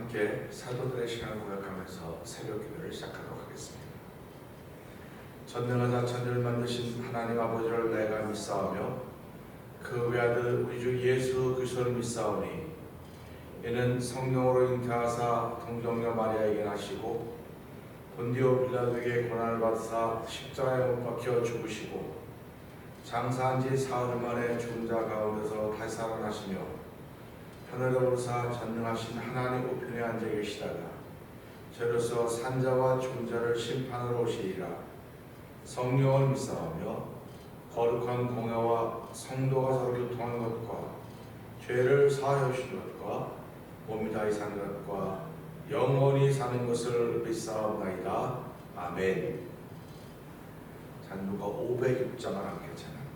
함께 사도들의 시간을 고백하면서 새벽 기도를 시작하도록 하겠습니다. 전능하사 천지를 만드신 하나님 아버지를 내가 믿사오며 그 외아들 우리 주 예수 그리스도를 믿사오니 이는 성령으로 잉태하사 동정녀 마리아에게 나시고 본디오 빌라도에게 고난을 받으사 십자가에 못 박혀 죽으시고 장사한 지 사흘 만에 죽은 자 가운데서 다시 살아나시며 하늘에 오르사 전능하신 하나님 우편에 앉아 계시다가 저로서 산자와 죽은 자를 심판하러 오시리라. 성령을 믿사오며 거룩한 공회와 성도가 서로 교통하는 것과 죄를 사하여 주신 것과 몸이 다시 사는 것과 영원히 사는 것을 믿사옵나이다. 아멘. 잔누가 506장을 함께 찬양합니다.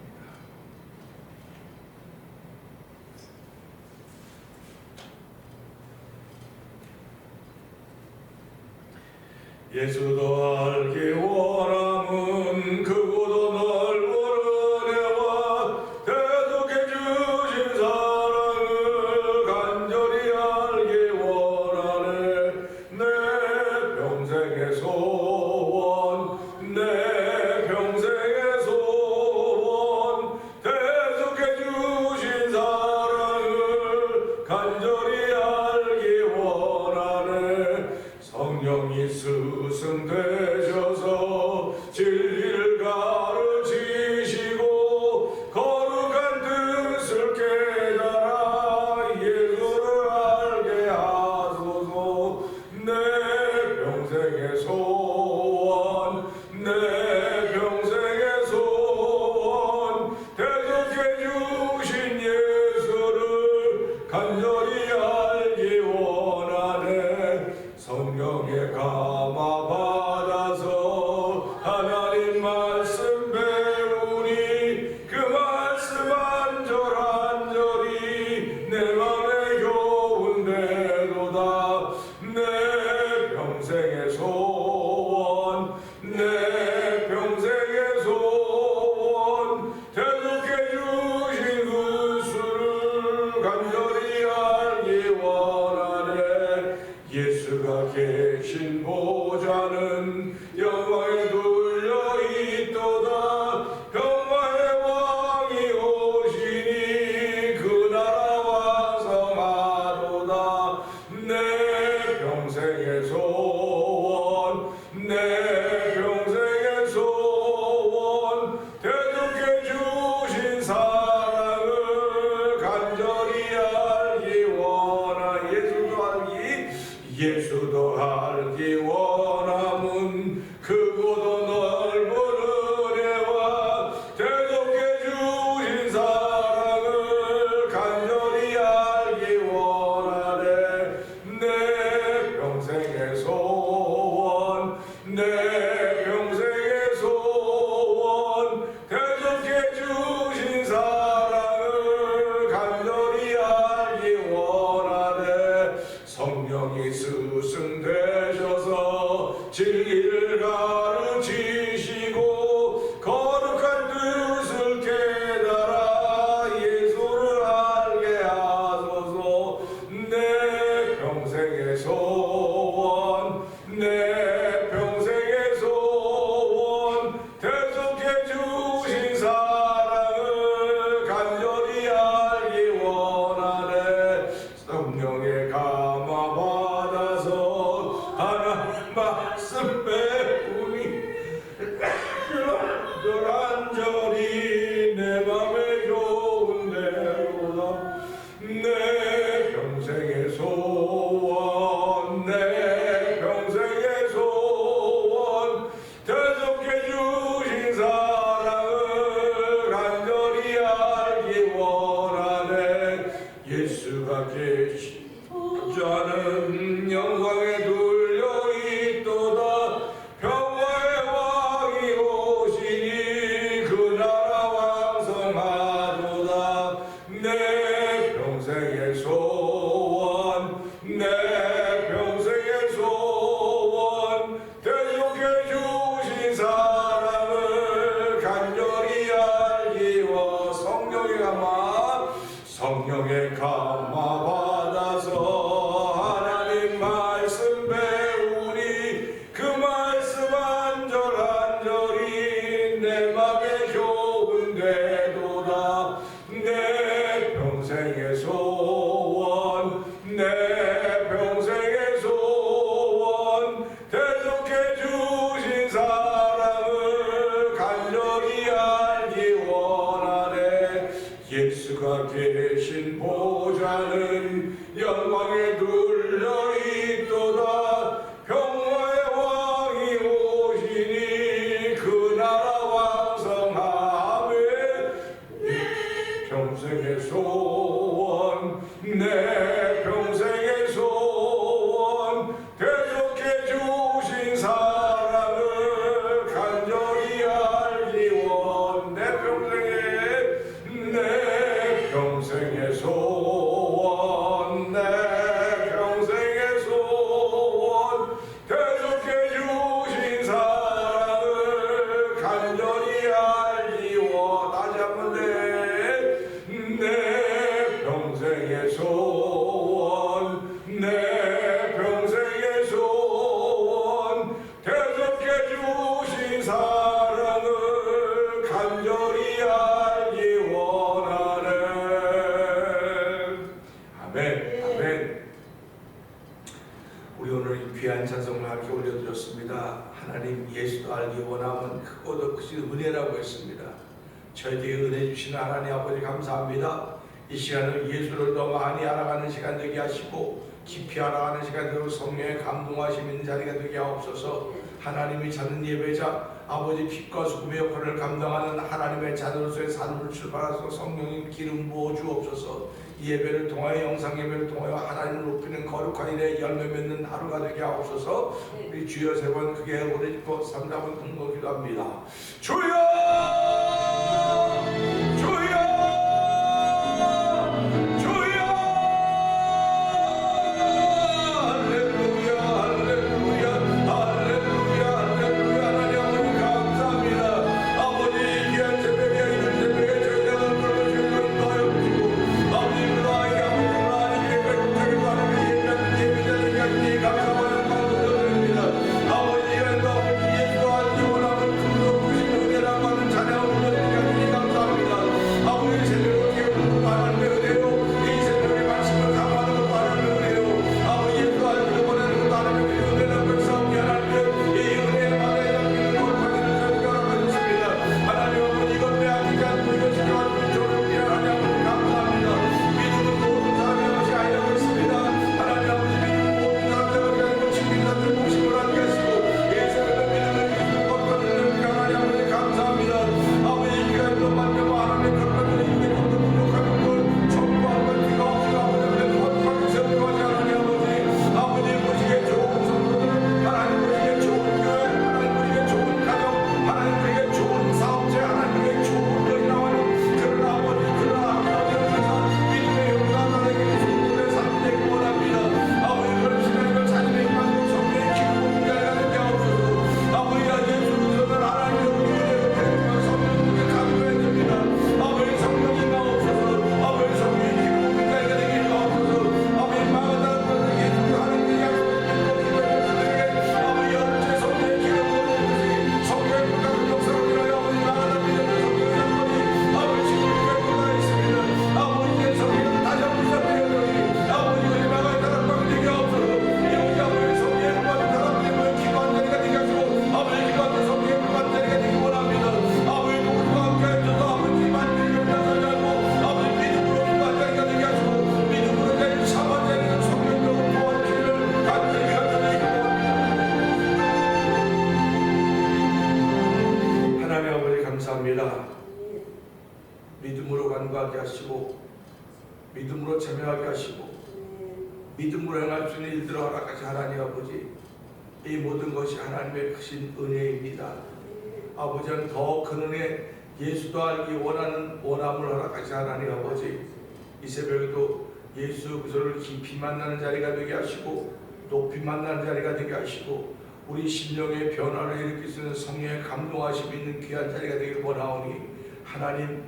예수도 알기 원함은 크고도 넓은 은혜와 대속해 주신 사랑을 간절히 알기 원하네. 내 평생의 소원, 내 평생의 소원, 대속해 주신 사랑을 간절히 알기 원하네. 성령이 스승되셔서 진리를 가르치시고 거룩한 뜻을 깨달아 예수를 알게 하소서. 내 평생의 소원, 내 평생의 소원, 대속해 주신 예수를 간절히 알기 원하네. 성령의 감화 받아서 하나님 말씀 배우니 그 말씀 안절안절히 내 맘에 교훈되도다. 내 평생의 소원, 내 평생의 소원, 대속해 주신 그 수를 간절히 알기 원하네. 예수가 계신 보좌는 영광에 둘려 있도다. 평화의 왕이 오시니 그 나라 완성하도다. 내 평생의 소원, 내 평생의 소원, 대속해 주신 사랑을 간절히 알기 원하. 예수도 알기 원함은 크고도 넓은 은혜와 대속해 주신 사랑을 간절히 알기 원하네. 내 평생의 소원, 내 평생의 소원, 대속해 주신 사랑을 간절히 알기 원하네. 성령이 스승되셔서 진리를 가르치시고 거룩한 뜻을 깨달아 예수를 알게 하소서. 내 평생의 소원, 내 평생의 소원, 대속해 주신 사랑을 간절히 알기 원하네. 성령의 감화 받아서 하나님 말씀 배우니 간절히 내 맘에 교훈되도다. 내 평생의 소원, 내 평생의 소원, 대속해 주신 사랑을 간절히 알기 원하네. 예수가 계신 보좌는 영광에 둘려 있도다. 평화의 왕이 오시니 그 나라 완성하도다. 내 평생의 소원, 내 평생의 소원, 대속해 주신 사랑을 간절히 알기 원. 성령의 감화, 성령의 감화 받아서 하나님 평생의 소원 내 평생의 소원 대속해 주신 사랑을 간절히 알기 원하네. 예수가 계신 보좌는 영광에 둘려 있도다. 평화의 왕이 오시니 그 나라 왕성하며 평생의 소원 내 평생의 소원 대속해 주신 사랑을 간절히 알기 원. 내 평생의 소원 내 평생의 소원 대속해 주신 사랑을 간절히 알기 원. 다시 한번 내 평생의 소원 내 평생의 소원 대속해 주신 사랑을 간절히 알기 원하네. 아멘. 아멘. 우리 오늘 이 귀한 찬송을 함께 올려드렸습니다. 하나님 예수도 알기 원하면 크고도 크신 은혜라고 했습니다. 저희에게 은혜 주시는 하나님 아버지 감사합니다. 이 시간을 예수를 더 많이 알아가는 시간 되게 하시고 깊이 알아가는 시간 되고 성령의 감동하심 있는 자리가 되게 하옵소서. 하나님이 찾는 예배자 아버지 빛과 소금의 역할을 감당하는 하나님의 자녀로서의 삶을 출발해서 성령님 기름 부어 주옵소서. 이 예배를 통하여 영상 예배를 통하여 하나님을 높이는 거룩한 일에 열매 맺는 하루가 되게 하옵소서. 우리 주여 세 번 크게 오래 짚어 3답은 통로 기도합니다. 주여 믿음으로 간구하게 하시고 믿음으로 참여하게 하시고 믿음으로 행할 수 있는 일들을 허락하신 하나님 아버지, 이 모든 것이 하나님의 크신 은혜입니다. 아버지는 더 큰 은혜, 예수도 알기 원하는 원함을 허락하신 하나님 아버지, 이 새벽에도 예수 그리스도를 깊이 만나는 자리가 되게 하시고 높이 만나는 자리가 되게 하시고 우리 심령의 변화를 일으킬 수 있는 성령의 감동하심이 있는 귀한 자리가 되길 원하오니 하나님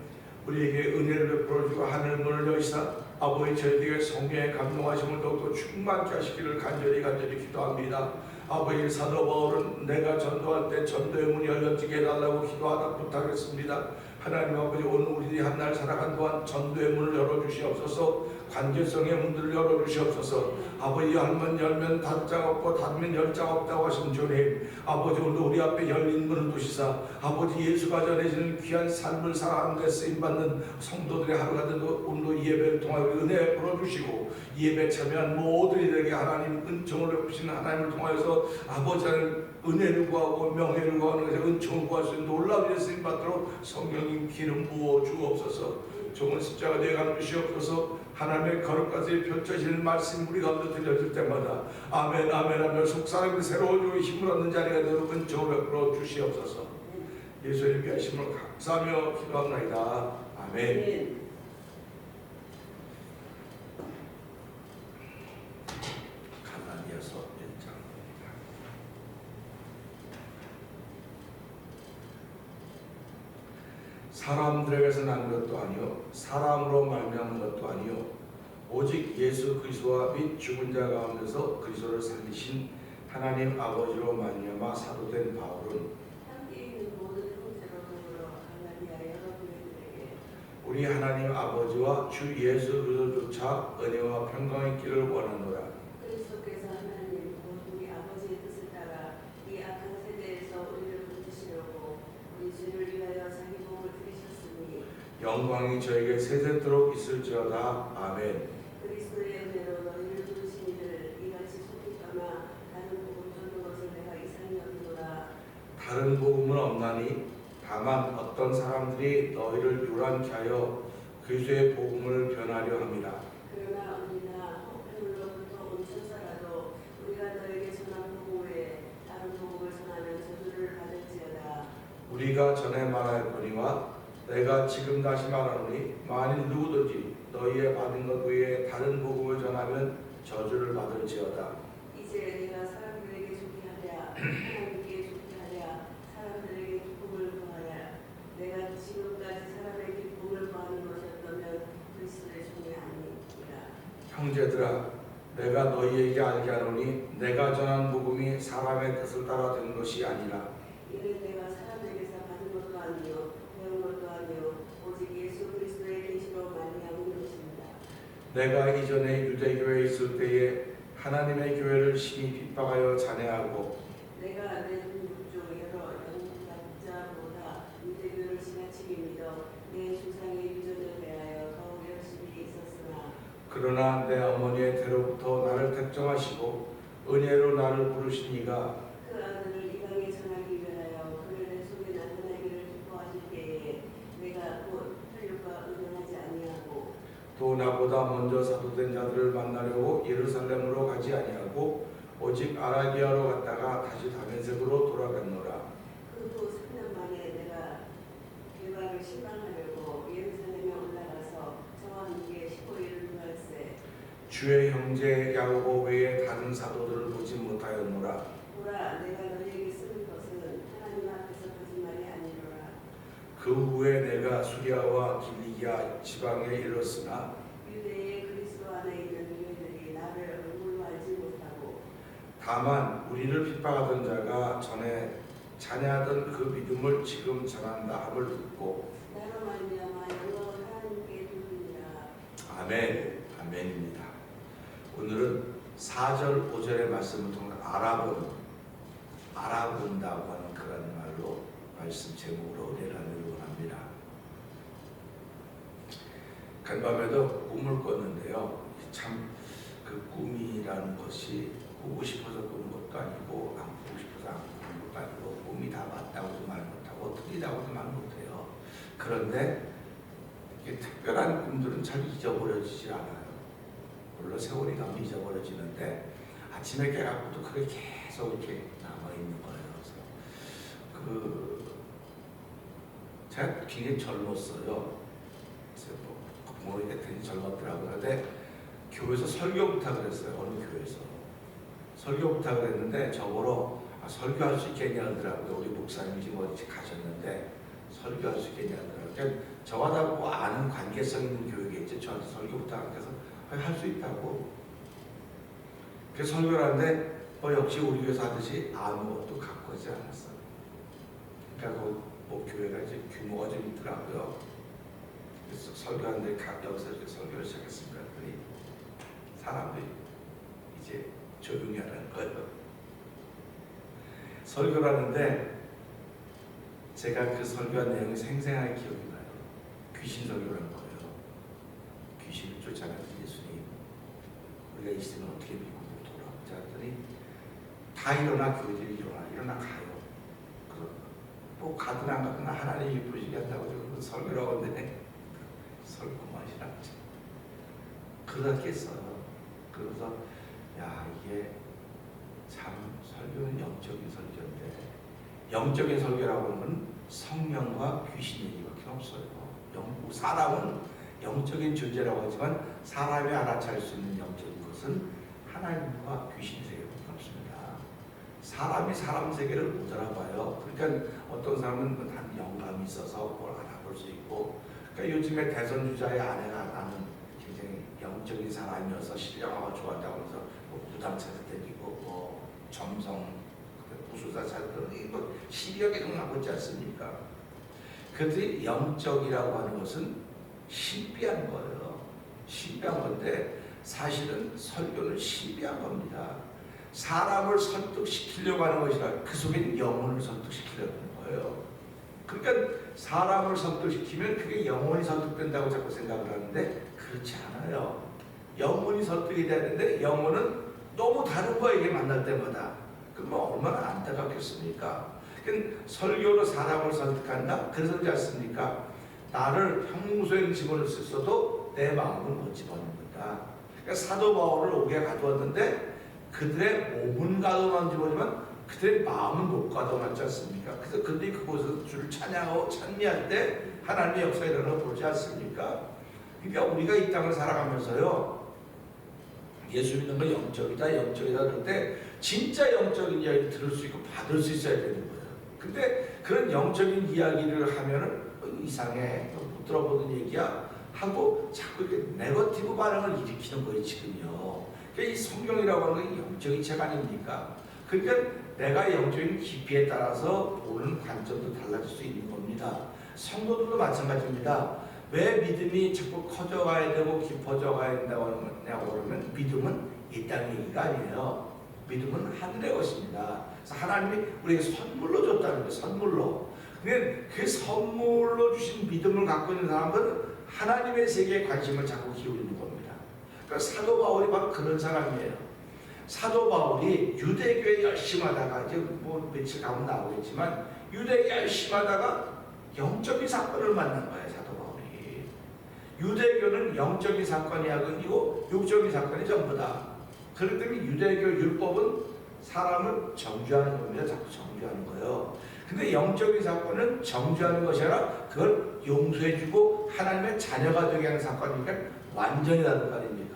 우리에게 은혜를 베풀어주고 하늘 문을 여시사 아버지 저희에게 성령의 감동하심을 더욱더 충만케 하시기를 간절히 기도합니다. 아버지 사도 바울은 내가 전도할 때 전도의 문이 열려지게 해달라고 기도하다 부탁했습니다. 하나님 아버지, 오늘 우리들이 한 날 살아간 동안 전도의 문을 열어주시옵소서. 관계성의 문들을 열어주시옵소서. 아버지, 한번 열면 닫자 없고 닫으면 열자 없다고 하신 주님, 아버지, 오늘도 우리 앞에 열린 문을 두시사 아버지 예수가 전해지는 귀한 삶을 살아가는 데 쓰임받는 성도들의 하루가 되도록 오늘도 이 예배를 통하여 은혜 풀어주시고 이 예배에 참여한 모든 이들에게 하나님 은총을 베푸시는 하나님을 통하여서 아버지 하나님 은혜를 구하고 명예를 구하는 것에 은총을 구할 수 있는 놀라운 일에 쓰임받도록 성령님 기름 부어 주옵소서. 종은 십자가 내가 주시옵소서. 하나님의 거룩까지 펼쳐지는 말씀 우리 가운데 들려질 때마다 아멘 아멘 하며 속사람이 새로운 힘을 얻는 자리가 되도록 은총을 베풀어 주시옵소서. 예수의 귀하심을 감사하며 기도합니다. 아멘. 가나니아서 1장. 사람들에게서 난 것도 아니요 사람으로 말미암은 것도 아니요 오직 예수 그리스도와 및 죽은 자 가운데서 그리스도를 살리신 하나님 아버지로 말미암아 사도된 바울은 함께 있는 모든 형제로 더불어 갈라디아 여러 교회들에게 우리 하나님 아버지와 주 예수 그리스도조차 은혜와 평강의 길을 원하노라. 그리스도께서 하나님 곧 우리 아버지의 뜻을 따라 이 악한 세대에서 우리를 붙드시려고 우리 주를 위하여 자기 몸을 들이셨으니 영광이 저에게 세세토록 있을지어다. 아멘. 그리스도의 은혜로 너희를 부르신 이를 이같이 속히 떠나 다른 복음 쫓는 것을 내가 이상히 여기노라. 다른 복음은 없나니 다만 어떤 사람들이 너희를 유란케 하여 그리스도의 복음을 변하려 합니다. 그러나 우리나 하늘로부터 온 천사라도 우리가 너에게 전한 복음 외에 다른 복음을 전하면 저주를 받을지어다. 우리가 전에 말하였거니와 내가 지금 다시 말하노니 만일 누구든지 너희의 받은 것 외에 다른 복음을 전하면 저주를 받을지어다. 이제 내가 사람들에게 좋게 하랴 하나님께 좋게 하랴 사람들에게 기쁨을 구하랴 내가 지금까지 사람의 기쁨을 구하는 것이었다면 그리스도의 종이 아니니라. 형제들아, 내가 너희에게 알게 하노니 내가 전한 복음이 사람의 뜻을 따라 된 것이 아니라 이는 내가 사람에게서 받은 것도 아니요 배운 것도 아니요 오직 예수 그리스도의 계시로 말미암은 것입니다. 내가 이전에 유대교회에 있을 때에 하나님의 교회를 심히 핍박하여 잔해하고 내가 내 동족 중 여러 영국자보다 유대교를 지나치게 믿어 내 조상의 유전을 대하여 더욱 열심히 있었으나 그러나 내 어머니의 태로부터 나를 택정하시고 은혜로 나를 부르신 이가 그 아들을 이방에 전하기 위하여 그를 내 속에 나타나기를 기뻐하실 때에 내가 곧 혈육과 의논하지 아니하고 또 나보다 먼저 사도된 자들을 만나려고 예루살렘으로 가지 아니하고 오직 아라비아로 갔다가 다시 다메섹으로 돌아갔노라. 그 후 3년 만에 내가 개박을 신방하려고 예루살렘에 올라가서 저와 함께 15일을 두할세 주의 형제 야고보 외에 다른 사도들을 보지 못하였노라. 보라 내가 너희에게 쓰는 것은 하나님 앞에서 거짓말이 아니로라. 그 후에 내가 수리아와 길리기아 지방에 이르렀으나 유대의 그리스도 안에 있는 교회들이 나를 얼굴로 알지 못하고 다만 우리를 핍박하던 자가 전에 찬양하던 그 믿음을 지금 전한다 함을 듣고 나로 말미암아 영광을 하나님께 돌리니라. 아멘, 아멘입니다. 오늘은 4절 5절의 말씀을 통해 알아본다고 하는 그런 말로 말씀 제목으로 은혜를 나누기 원합니다. 간밤에도 꿈을 꿨는데요. 참 그 꿈이라는 것이 꾸고 싶어서 꾸는 것도 아니고 안 꾸고 싶어서 안 꾸는 것도 아니고 꿈이 다 맞다고도 말 못하고 틀리다고도 말 못해요. 그런데 이게 특별한 꿈들은 잘 잊어버려지지 않아요. 물론 세월이 가면 잊어버려지는데 아침에 깨갖고도 그게 계속 이렇게 남아있는 거예요. 그래서 제가 굉장히 젊었어요. 부모님 되게 젊었더라고요. 근데 교회에서 설교 부탁을 했어요. 어느 교회에서 설교 부탁을 했는데 저보러 설교할 수 있겠냐 하더라고요. 우리 목사님이 지금 어디 가셨는데 설교할 수 있겠냐 하더라고요. 그러니까 저와 뭐 아는 관계성 있는 교회겠죠. 저한테 설교 부탁을 해서 할 수 있다고. 그래서 설교를 하는데 역시 우리 교회에서 하듯이 아무것도 갖고 오지 않았어요. 그러니까 뭐 교회가 이제 규모가 좀 있더라고요. 그래서 설교하는데 각 여기서 이렇게 설교를 시작했습니다. 그랬더니 사람들이 이제 조용히 하라는 거예요. 설교를 하는데 제가 그 설교한 내용이 생생하게 기억이 나요. 귀신 설교를 한 거예요. 귀신을 쫓아가는 예수님, 우리가 이 시대는 어떻게 미국으로 돌아오자 했더니 다 일어나, 교회들이 일어나 가요. 뭐 가든 안 가든 하나님이 이쁘시게 한다고 지금 설교를 하는데 설교만이라 그러겠어요. 그래서 야, 이게 참 설교는 영적인 설교인데, 영적인 설교라고 하는 건 성령과 귀신 얘기밖에 없어요. 사람은 영적인 존재라고 하지만 사람이 알아차릴 수 있는 영적인 것은 하나님과 귀신 세계밖에 없습니다. 사람이 사람 세계를 못 알아봐요. 그러니까 어떤 사람은 한 영감이 있어서 뭘 알아볼 수 있고, 그러니까 요즘에 대선 주자의 아내가 나는 굉장히 영적인 사람이어서 신령하고 좋았다고 해서 뭐 무당 찾아다니고 뭐 점성 무술사 찾아다니고 뭐 시력에 응하고 있지 않습니까? 그들이 영적이라고 하는 것은 신비한 거예요. 신비한 건데 사실은 설교는 신비한 겁니다. 사람을 설득시키려고 하는 것이라 그 속엔 영혼을 설득시키려고 하는 거예요. 그러니까 사람을 설득시키면 그게 영혼이 설득된다고 자꾸 생각을 하는데 그렇지 않아요. 영혼이 설득이 되는데 영혼은 너무 다른 거에게 만날 때마다 그럼 얼마나 안타깝겠습니까? 그러니까 설교로 사람을 설득한다? 그래서 그렇지 않습니까? 나를 평소에 집어넣었어도 내 마음을 못 집어넣는다. 그러니까 사도 바울을 오게 가두었는데 그들의 몸은 가둬놨는지 모르지만 그들의 마음은 못 가둬놨지 않습니까? 그래서 그들이 그곳에서 주를 찬양하고 찬미할 때 하나님의 역사에 일어나 보지 않습니까? 그러니까 우리가 이 땅을 살아가면서요, 예수 믿는 건 영적이다 그럴 때 진짜 영적인 이야기를 들을 수 있고 받을 수 있어야 되는 거예요. 근데 그런 영적인 이야기를 하면은 이상해, 못 들어보는 얘기야 하고 자꾸 이렇게 네거티브 반응을 일으키는 거예요 지금요. 그러니까 이 성경이라고 하는 건 영적인 책 아닙니까? 그러니까 내가 영적인 깊이에 따라서 보는 관점도 달라질 수 있는 겁니다. 성도들도 마찬가지입니다. 왜 믿음이 자꾸 커져가야 되고 깊어져가야 된다고 하냐고 그러면 믿음은 이 땅 얘기가 아니에요. 믿음은 하늘의 것입니다. 그래서 하나님이 우리에게 선물로 줬다는 거예요. 선물로. 근데 그 선물로 주신 믿음을 갖고 있는 사람들은 하나님의 세계에 관심을 자꾸 기울이는 겁니다. 그러니까 사도 바울이 바로 그런 사람이에요. 사도 바울이 유대교에 열심히 하다가 이제 뭐 며칠 가면 나오겠지만 유대교에 열심히 하다가 영적인 사건을 만난 거예요. 사도 바울이. 유대교는 영적인 사건이 아니고 육적인 사건이 전부다. 그렇기 때문에 유대교 율법은 사람을 정죄하는 겁니다. 자꾸 정죄하는 거예요. 근데 영적인 사건은 정죄하는 것이 아니라 그걸 용서해주고 하나님의 자녀가 되게 하는 사건이니까 완전히 다른 거 아닙니까?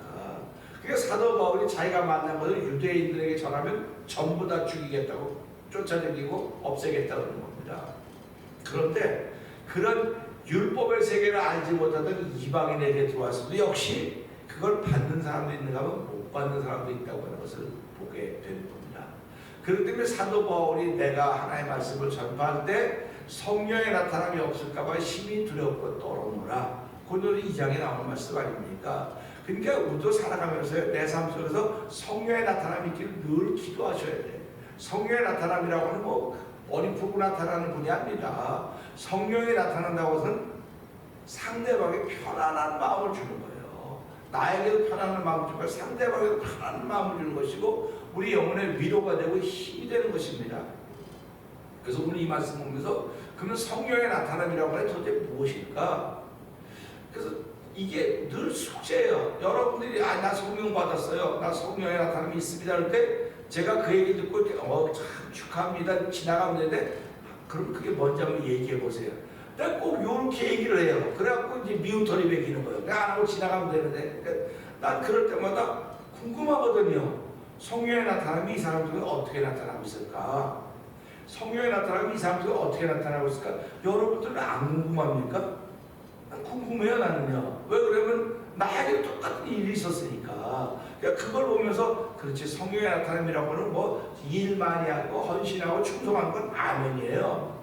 그러니까 사도 바울이 자기가 만난 것을 유대인들에게 전하면 전부 다 죽이겠다고 쫓아다니고 없애겠다고 하는 겁니다. 그런데 그런 율법의 세계를 알지 못하던 이방인에게 들어왔어도 역시 그걸 받는 사람도 있는가 하면 못 받는 사람도 있다고 하는 것을 보게 되는 겁니다. 그렇기 때문에 사도 바울이 내가 하나님의 말씀을 전파할 때 성령의 나타남이 없을까봐 심히 두렵고 떨어노라. 오늘 2장에 나오는 말씀 아닙니까? 그러니까 우리도 살아가면서 내 삶 속에서 성령의 나타남이 있기를 늘 기도하셔야 돼요. 성령의 나타남이라고 하는 뭐 머리 푸고 나타나는 분이 아니라 성령이 나타난다고 해서는 상대방에 편안한 마음을 주는 거예요. 나에게도 편안한 마음을 주고 상대방에도 편안한 마음을 주는 것이고 우리 영혼의 위로가 되고 힘이 되는 것입니다. 그래서 오늘 이 말씀 보면서 그러면 성령의 나타남이라고 하는 도대체 무엇일까? 그래서 이게 늘 숙제예요. 여러분들이 나 성령 받았어요. 나 성령의 나타남이 있습니다. 할 때 제가 그 얘기 듣고 참 축하합니다. 지나가면 되는데 그럼 그게 뭔지 한번 얘기해 보세요. 내가 꼭 이렇게 얘기를 해요. 그래갖고 이제 미운 털이 매기는 거예요. 내가 안 하고 지나가면 되는데 그러니까 난 그럴 때마다 궁금하거든요. 성령의 나타남이 이 사람 중에 어떻게 나타나고 있을까? 성령의 나타남이 이 사람 중에 어떻게 나타나고 있을까? 여러분들은 안 궁금합니까? 난 궁금해요. 나는요. 왜 그러면 나에게 똑같은 일이 있었으니까. 그러니까 그걸 보면서 그렇지 성령의 나타남이라고 하는 뭐 일 많이 하고 헌신하고 충성하는 건 아멘이에요.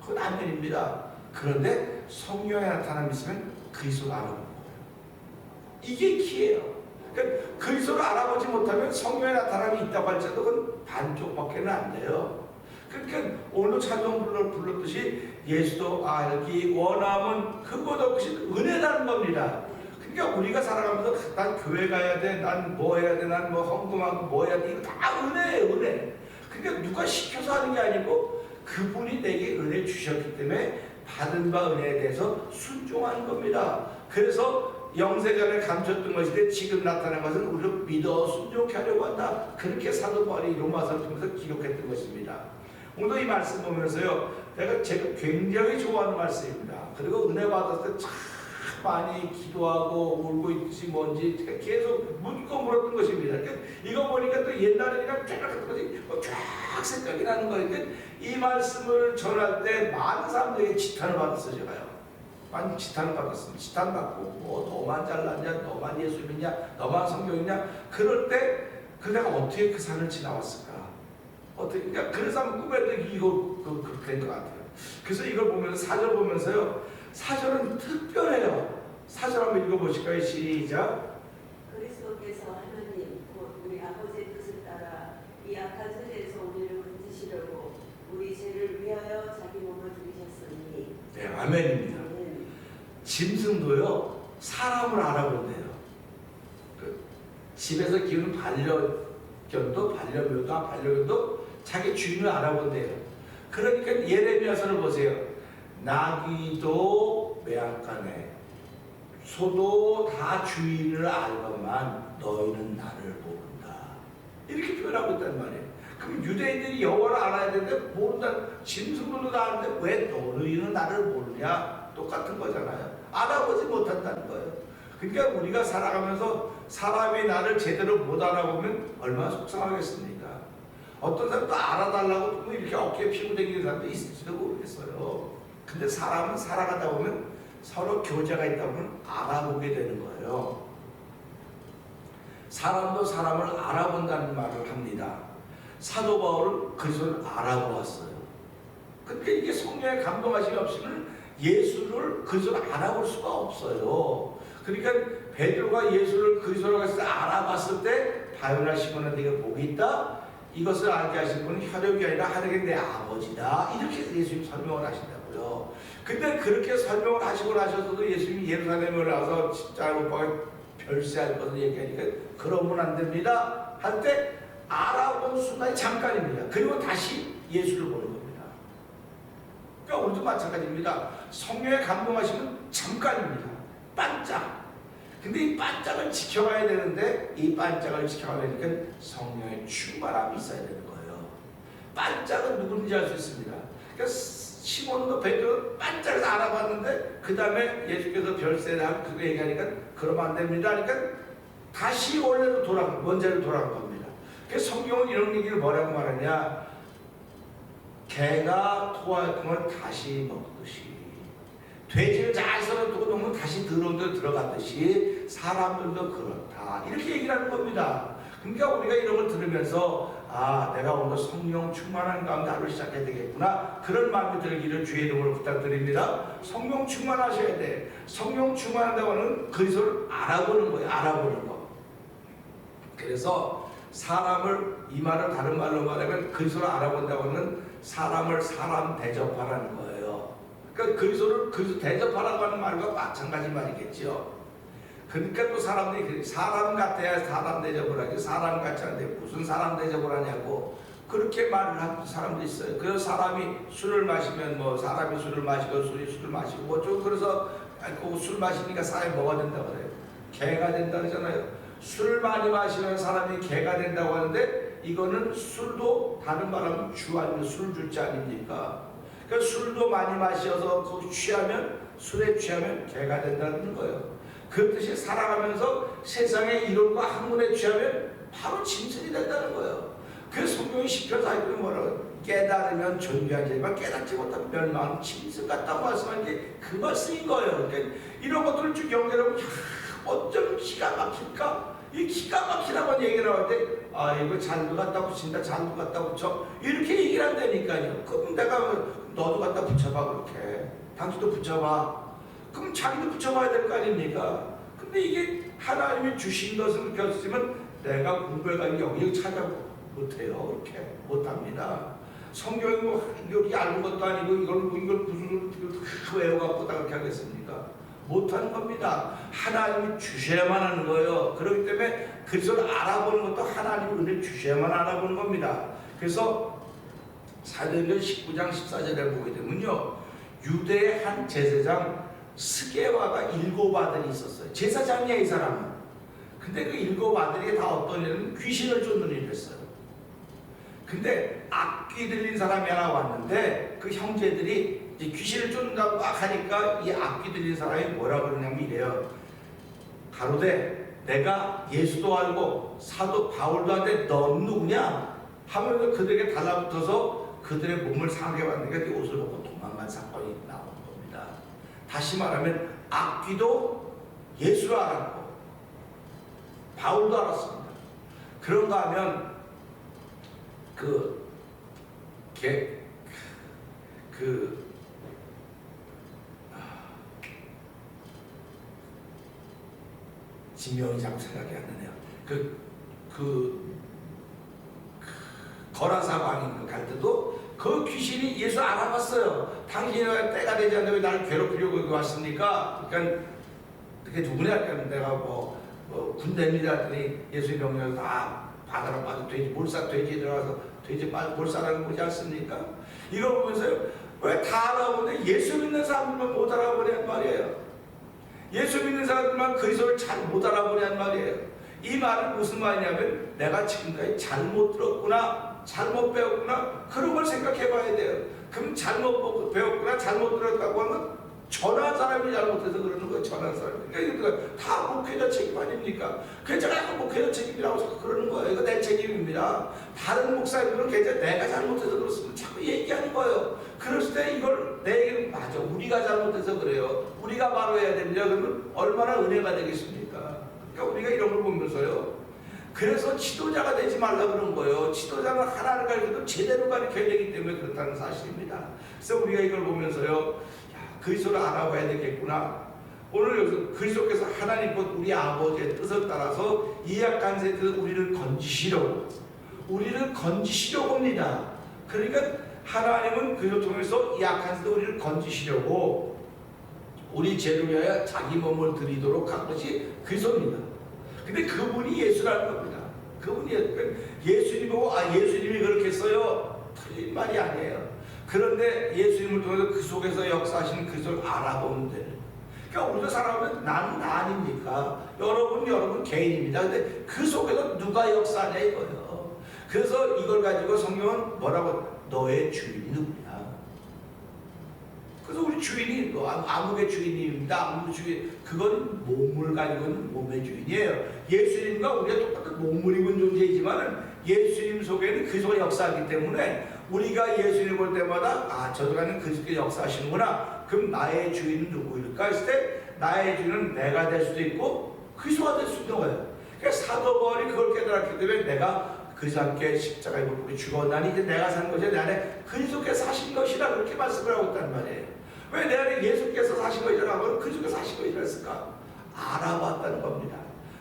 그건 아멘입니다. 그런데 성령의 나타남이 있으면 그리스도를 알아보는 거예요. 이게 키예요. 그러니까 그리스도를 알아보지 못하면 성령의 나타남이 있다고 할지라도 그건 반쪽밖에는 안 돼요. 그러니까 오늘 찬송 불렀듯이 예수도 알기 원함은 그것 없이 은혜라는 겁니다. 그러니까 우리가 살아가면서 난 교회 가야 돼, 난 뭐 해야 돼, 난 뭐 헌금하고 뭐 해야 돼, 이거 다 은혜예요, 은혜. 그러니까 누가 시켜서 하는 게 아니고 그분이 내게 은혜 주셨기 때문에 받은 바 은혜에 대해서 순종하는 겁니다. 그래서 영세전에 감췄던 것인데 지금 나타난 것은 우리를 믿어 순종케 하려고 한다. 그렇게 사도 바울이 로마서를 통해서 기록했던 것입니다. 오늘 이 말씀 보면서요, 제가 굉장히 좋아하는 말씀입니다. 그리고 은혜 받았을 때 참 많이 기도하고 울고 있듯이 뭔지 계속 묻고 물었던 것입니다. 이거 보니까 또 옛날에 그냥 쫙 같은 것이 쫙 생각이 나는 거예요. 이 말씀을 전할 때 많은 사람들에게 지탄을 받았어요. 제가요. 많이 지탄을 받았습니다. 지탄 받고 뭐 너만 잘났냐, 너만 예수 믿냐, 너만 성경이냐. 그럴 때 내가 어떻게 그 산을 지나왔을까? 어떻게, 그러니까 그래서 한번 꿈에도 이거 그렇게 된 것 같아요. 그래서 이걸 보면서 사절 보면서요, 사절은 특별해요. 사절 한번 읽어보실까요? 시작. 그리스도께서 하나님 곧 우리 아버지의 뜻을 따라 이 악한 세대에서 우리를 건지시려고 우리 죄를 위하여 자기 몸을 죽이셨으니. 네, 아멘입니다. 짐승도요, 사람을 알아본대요. 집에서 키우는 반려견도, 반려견도 자기 주인을 알아본대요. 그러니까 예레미야서를 보세요. 나귀도 매한간에 소도 다 주인을 알건만 너희는 나를 모른다. 이렇게 표현하고 있단 말이에요. 그럼 유대인들이 여호와를 알아야 되는데 모른다. 짐승들도 다 아는데 왜 너희는 나를 모르냐? 똑같은 거잖아요. 알아보지 못한다는 거예요. 그러니까 우리가 살아가면서 사람이 나를 제대로 못 알아보면 얼마나 속상하겠습니까? 어떤 사람도 알아달라고 이렇게 어깨에 피고 다니는 사람도 있을지도 모르겠어요. 근데 사람은 살아가다 보면 서로 교제가 있다 보면 알아보게 되는 거예요. 사람도 사람을 알아본다는 말을 합니다. 사도 바울은 그리스도를 알아보았어요. 근데 이게 성령의 감동하심이 없으면 예수를 그리스도를 알아볼 수가 없어요. 그러니까 베드로가 예수를 그리스도라고 해서 알아봤을 때 바요나 시몬아 네가 복이 있다. 이것을 알게 하신 분은 혈육이 아니라 하늘의 내 아버지다. 이렇게 예수님 설명을 하신다고요. 근데 그렇게 설명을 하시고 나셔서도 예수님이 예루살렘에 올라와서 진짜 오빠가 별세할 것을 얘기하니까 그러면 안 됩니다. 할 때 알아본 순간이 잠깐입니다. 그리고 다시 예수를 보는 겁니다. 그러니까 우리도 마찬가지입니다. 성령의 감동하시면 잠깐입니다. 반짝. 근데 이 반짝을 지켜가야 되는데 이 반짝을 지켜가려니까 성령의 충만함이 있어야 되는 거예요. 반짝은 누구든지 알 수 있습니다. 그러니까 시몬도 베드로 반짝을 알아봤는데 그 다음에 예수께서 별세를 하고 그거 얘기하니까 그러면 안 됩니다. 그러니까 다시 원래로 원자로 돌아간 겁니다. 그래서 성경은 이런 얘기를 뭐라고 말하냐? 개가 토할 다시 먹듯이 돼지를 잘 썰어두고 놓으면 다시 들어온 데 들어갔듯이 사람들도 그렇다. 이렇게 얘기를 하는 겁니다. 그러니까 우리가 이런 걸 들으면서 내가 오늘 성령 충만한 가운데 하루 시작해야 되겠구나. 그런 마음이 들기를 주의 이름으로 부탁드립니다. 성령 충만하셔야 돼. 성령 충만한다고 하는 그리스도를 알아보는 거예요. 알아보는 거. 그래서 사람을, 이 말을 다른 말로 말하면 그리스도를 알아본다고 하는 사람을 사람 대접하라는 거예요. 그러니까 그리스도 대접하라고 하는 말과 마찬가지 말이겠죠. 그러니까 또 사람들이 사람 같아야 사람 대접을 하지 사람 같지 않은데 무슨 사람 대접을 하냐고 그렇게 말을 하는 사람도 있어요. 그래서 사람이 술을 마시면 뭐 사람이 술을 마시고 술을 마시고 뭐 좀 그래서 술 마시니까 사람이 뭐가 된다고 그래요? 개가 된다 그러잖아요. 술 많이 마시면 사람이 개가 된다고 하는데 이거는 술도 다른 말하면 주 아니면 술주자 아닙니까? 그러니까 술도 많이 마셔서 그 술에 취하면 개가 된다는 거예요. 그렇듯이 살아가면서 세상의 이론과 학문에 취하면 바로 짐승이 된다는 거예요. 그래서 성경이 시편에서 하기로 뭐라고 깨달으면 존귀하지만 깨닫지 못하면 멸망하는 짐승 같다고 말씀하는 게 그 말씀인 거예요. 그러니까 이런 것들을 쭉 연결하면 어쩜 기가 막힐까? 이 기가 막히다고 얘기를 나올 때 이거 잔도 갖다 붙인다 잔도 갖다 붙여 이렇게 얘기를 한다니까요. 그럼 내가 너도 갖다 붙여봐 그렇게. 당신도 붙여봐. 그럼 자기도 붙여봐야 될 거 아닙니까? 근데 이게 하나님이 주신 것을 그렇게 없으면 내가 공부해가지고 영역 찾아 못해요. 그렇게 못합니다. 성경이 뭐 이렇게 얇은 것도 아니고 이걸 무슨 외워갖고 다 그렇게 하겠습니까? 못하는 겁니다. 하나님이 주셔야만 하는 거예요. 그렇기 때문에 그리스도를 알아보는 것도 하나님 은혜 주셔야만 알아보는 겁니다. 그래서 사도행전 19장 14절에 보게 되면요, 유대의 한 제사장 스게와가 7 아들이 있었어요. 제사장이야 이 사람은. 근데 그 7 아들이 다 어떤 일은 귀신을 쫓는 일을 했어요. 근데 악귀 들린 사람이 하나 왔는데 그 형제들이 이제 귀신을 쫓는다고 막 하니까 이 악귀 들린 사람이 뭐라 그러냐면 이래요. 가로되 내가 예수도 알고 사도 바울도 하는데 넌 누구냐? 하면서 그들에게 달라붙어서 그들의 몸을 상하게 받으니까 그 옷을 벗고 도망간 사건이 나온 겁니다. 다시 말하면 악귀도 예수를 알았고 바울도 알았습니다. 그런가 하면 지명이 자꾸 생각이 안 나네요. 거라사 왕인 갈 때도 그 귀신이 예수 알아봤어요. 당신이 때가 되지 않는데 왜 나를 괴롭히려고 여기 왔습니까? 그러니까 그게 누구냐? 그러니까 내가 군대입니다 했더니 예수의 명령을 다 바다로 빠져 돼지 몰사 돼지에 들어가서 돼지 몰사라는 거 보지 않습니까? 이걸 보면서요, 왜 다 알아보는데 예수 믿는 사람들만 못 알아보냐는 말이에요. 예수 믿는 사람들만 그리스도를 잘 못 알아보냐는 말이에요. 이 말은 무슨 말이냐면 내가 지금까지 잘못 들었구나, 잘못 배웠구나, 그런 걸 생각해 봐야 돼요. 그럼 잘못 배웠구나, 잘못 들었다고 하면 전한 사람이 잘못해서 그러는 거예요. 전한 사람이. 그러니까 이거 다 목회자 책임 아닙니까? 그래서 제가 목회자 책임이라고 자꾸 그러는 거예요. 이거 내 책임입니다. 다른 목사님들은 괜찮아, 내가 잘못해서 그렇습니다. 자꾸 얘기하는 거예요. 그랬을 때 이걸 내 얘기는 맞아. 우리가 잘못해서 그래요. 우리가 바로 해야 됩니다. 그러면 얼마나 은혜가 되겠습니까? 그러니까 우리가 이런 걸 보면서요, 그래서 지도자가 되지 말라 그런 거예요. 지도자는 하나를 가르쳐도 제대로 가르쳐야 되기 때문에 그렇다는 사실입니다. 그래서 우리가 이걸 보면서요, 그리스도를 알아봐야 되겠구나. 오늘 여기서 그리스도께서 하나님 곧 우리 아버지의 뜻을 따라서 이 약한 세대에서 우리를 건지시려고 합니다. 그러니까 하나님은 그리스도 통해서 이 약한 세대 우리를 건지시려고 우리 죄를 위하여 자기 몸을 드리도록 한 것이 그리스도입니다. 근데 그분이 예수라는 겁니다. 그분이 예수님 보고 예수님이 그렇게 했어요, 틀린 말이 아니에요. 그런데 예수님을 통해서 그 속에서 역사하시는 그리스도를 알아보면 돼요. 그러니까 우리가 살아보면 나는 나 아닙니까? 여러분 개인입니다. 근데 그 속에서 누가 역사하냐 이거예요. 그래서 이걸 가지고 성경은 뭐라고? 너의 주인이 누구냐? 그래서 우리 주인이 암흑의 주인입니다. 암흑의 주인, 그건 몸을 가지고 있는 몸의 주인이에요. 예수님과 우리가 똑같은 몸을 입은 존재이지만 예수님 속에는 그리스도가 역사하기 때문에 우리가 예수님 볼 때마다 저들가는 그리스도가 역사하시는구나. 그럼 나의 주인은 누구일까 했을 때 나의 주인은 내가 될 수도 있고 그리스도가 될 수도 있는 거예요. 그러니까 사도 바울이 그걸 깨달았기 때문에 내가 그리스도와 함께 십자가에 못 박혀 죽었나니 이제 내가 사는 것이 내 안에 그리스도께서 사신 것이라 그렇게 말씀을 하고 있단 말이에요. 왜 내 안에 예수께서 사신 것이라고 하면 그리스도께서 사신 것이라 했을까? 알아봤다는 겁니다.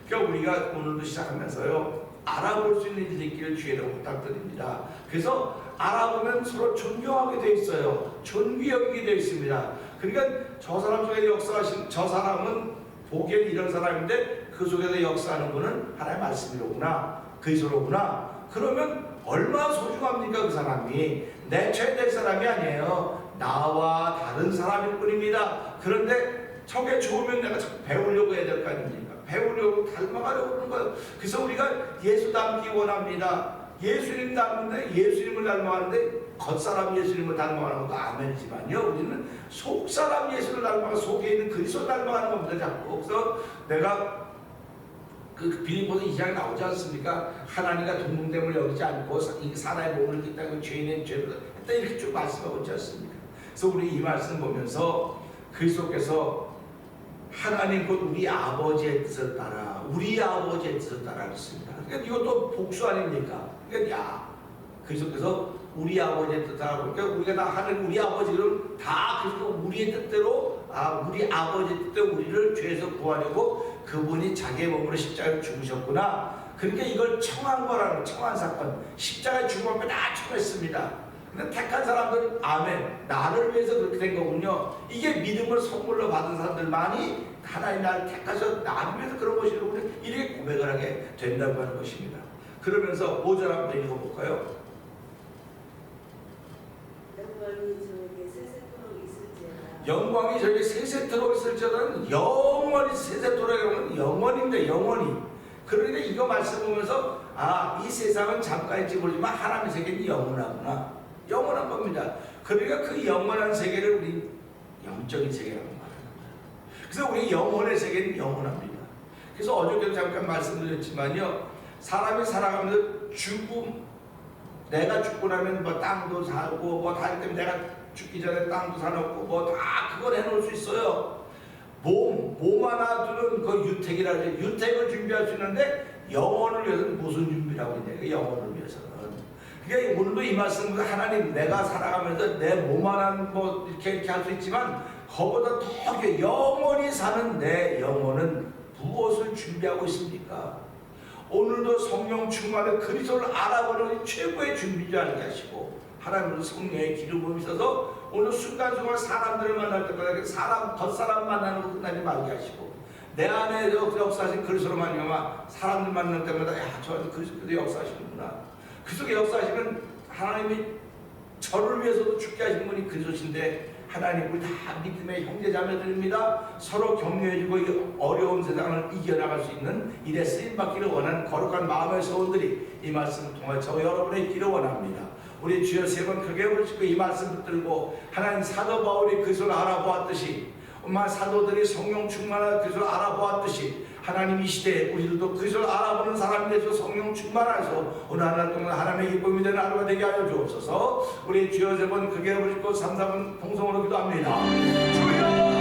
그러니까 우리가 오늘도 시작하면서요, 알아볼 수 있는 일이 있기를 주의로 부탁드립니다. 그래서 알아보면 서로 존경하게 돼 있어요. 존귀 여기게 돼 있습니다. 그러니까 저 사람 속에 역사하신 저 사람은 보기엔 이런 사람인데 그 속에서 역사하는 분은 하나님의 말씀이로구나, 그리스도로구나. 그러면 얼마나 소중합니까? 그 사람이 내 최대 사람이 아니에요. 나와 다른 사람일 뿐입니다. 그런데 저게 좋으면 내가 자꾸 배우려고 해야 될 거 아닙니까? 배우려고 닮아가려고 그러는 거예요. 그래서 우리가 예수 닮기 원합니다. 예수님 닮는데 예수님을 닮아가는데 겉사람 예수님을 닮아가는 것도 아멘이지만요, 우리는 속사람 예수를 닮아가 속에 있는 그리스도를 닮아가는 겁니다. 자꾸. 그래서 내가 그 빌립보서 2장에 나오지 않습니까? 하나님과 동등됨을 여기지 않고 사나의 몸을 깃다고 죄인의 죄를 했다, 이렇게 쭉 말씀하고 있지 않습니까? 그래서 우리 이 말씀 보면서 그리스도께서 하나님 곧 우리 아버지의 뜻을 따라, 우리 아버지의 뜻을 따라 했습니다. 그러니까 이것도 복수 아닙니까? 그러니까 그리스도께서 우리 아버지의 뜻하고, 그러니까 우리가 다 하는 우리 아버지는 다 그리고 우리의 뜻대로, 우리 아버지의 뜻대로 우리를 죄에서 구하려고 그분이 자기의 몸으로 십자가에 죽으셨구나. 그러니까 이걸 청한 거라는, 청한 사건. 십자가에 죽음을 다 청했습니다. 근데 택한 사람들은 아멘, 나를 위해서 그렇게 된 거군요. 이게 믿음을 선물로 받은 사람들만이 하나님 나를 택하셔 나를 위해서 그런 것이라고 이렇게 고백을 하게 된다고 하는 것입니다. 그러면서 5절 한번 읽어볼까요? 영광이 저에게 세세토록 있을지어다는 영원히 세세토록 하면 영원인데 영원히. 그러니까 이거 말씀 보면서 이 세상은 잠깐일지 모르지만 하나님의 세계는 영원하구나. 영원한 겁니다. 그러니까 그 영원한 세계를 우리 영적인 세계라고 말하는 거예요. 그래서 우리 영혼의 세계는 영원합니다. 그래서 어저께도 잠깐 말씀드렸지만요, 사람이 살아가면서 죽음, 내가 죽고 나면 뭐 땅도 사고 뭐 다 할 때문에 내가 죽기 전에 땅도 사놓고 뭐 다 그걸 해놓을 수 있어요. 몸 하나 두는 그 유택이라 하죠. 유택을 준비할 수 있는데 영혼을 위해서는 무슨 준비라고 있냐? 그 영혼을 위해서는. 그러니까 오늘도 이 말씀은 하나님, 내가 살아가면서 내 몸 하나 뭐 이렇게 할 수 있지만 그보다 더 영원히 사는 내 영혼은 무엇을 준비하고 있습니까? 오늘도 성령 충만의 그리스도를 알아보는 최고의 준비자를 하시고, 하나님은 성령의 기름 부음이 있어서 오늘 순간순간 사람들을 만날 때마다 겉사람 만나는 거 끝나지 말게 하시고, 내 안에 역사하신 그리스도로 말미암아 사람들 만날 때마다 저한테 그리스도 역사하시는구나. 그 속에 역사하시는 하나님이 저를 위해서도 죽게 하신 분이 그리스도신데, 하나님 우리 다 믿음의 형제자매들입니다. 서로 격려해주고 이 어려운 세상을 이겨나갈 수 있는 일에 쓰임받기를 원하는 거룩한 마음의 소원들이 이 말씀을 통해 저 여러분의 있기를 원합니다. 우리 주여 3번 크게 부르시고 이 말씀 붙들고, 하나님 사도 바울이 그리스도를 알아보았듯이, 엄마 사도들이 성령 충만한 그리스도를 알아보았듯이, 하나님 이 시대에 우리들도 그리스도를 알아보는 사람이 되서 성령 충만하여서 오늘 하나 동안 하나님의 기쁨이 되는 하루가 되게 하여 주옵소서. 우리 주여 3번 크게 부르시고 3, 4번 통성으로 기도합니다. 주여